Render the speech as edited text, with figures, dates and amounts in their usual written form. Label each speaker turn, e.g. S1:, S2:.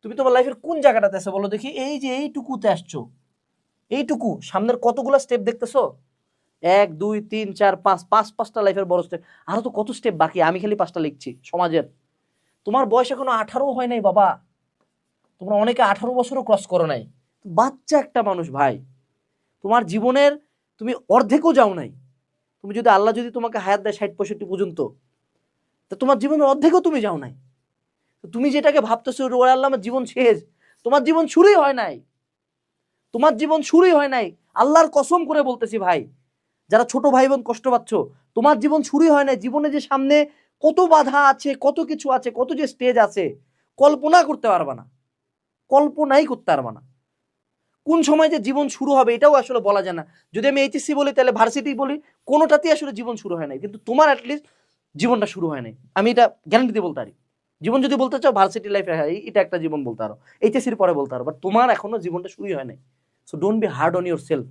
S1: তুমি তোমার লাইফের কোন জায়গাটাতে আছো বলো দেখি? এই যে এইটুকুতে আসছো, এইটুকু সামনের কতগুলো স্টেপ দেখতেছো? 1 2 3 4 5, পাঁচটা লাইফের বড় স্টেপ। আরো তো কত স্টেপ বাকি, আমি খালি 5টা লিখছি সমাজের। তোমার বয়স এখনো 18 হয় নাই বাবা, তোমরা অনেকে 18 বছরও ক্রস করো নাই, বাচ্চা একটা মানুষ ভাই। তোমার জীবনের তুমি অর্ধেকও যাও নাই। তুমি যদি আল্লাহ যদি তোমাকে হায়াত দেয় 60 65 পর্যন্ত, তো তোমার জীবনের অর্ধেকও তুমি যাও নাই। তুমি যেটাকে ভাবতেছো ওরে আল্লাহ আমার জীবন শেষ, তোমার জীবন শুরুই হয় নাই, তোমার জীবন শুরুই হয় নাই। আল্লাহর কসম করে বলতেছি ভাই, যারা ছোট ভাই বোন কষ্ট পাচ্ছ, তোমার জীবন শুরুই হয় নাই। জীবনে যে সামনে কত বাধা আছে, কত কিছু আছে, কত যে স্টেজ আছে, কল্পনা করতে পারবা না, কল্পনাই করতে পারবা না। কোন সময় যে জীবন শুরু হবে এটাও আসলে বলা যায় না। যদি আমি এইচএসসি বলি তাহলে ভার্সিটি বলি, কোনোটাতেই আসলে জীবন শুরু হয় নাই। কিন্তু তোমার অ্যাটলিস্ট জীবনটা শুরু হয় নাই, আমি এটা গ্যারান্টি দিয়ে বলতে পারি। জীবন যদি বলতে চাও ভার্সিটি লাইফে, হ্যাঁ এটা একটা জীবন বলতে পারো, এইচএসসির পরে বলতে পারো, বাট তোমার এখনো জীবনটা শুরুই হয় নাই। So don't be hard on your self.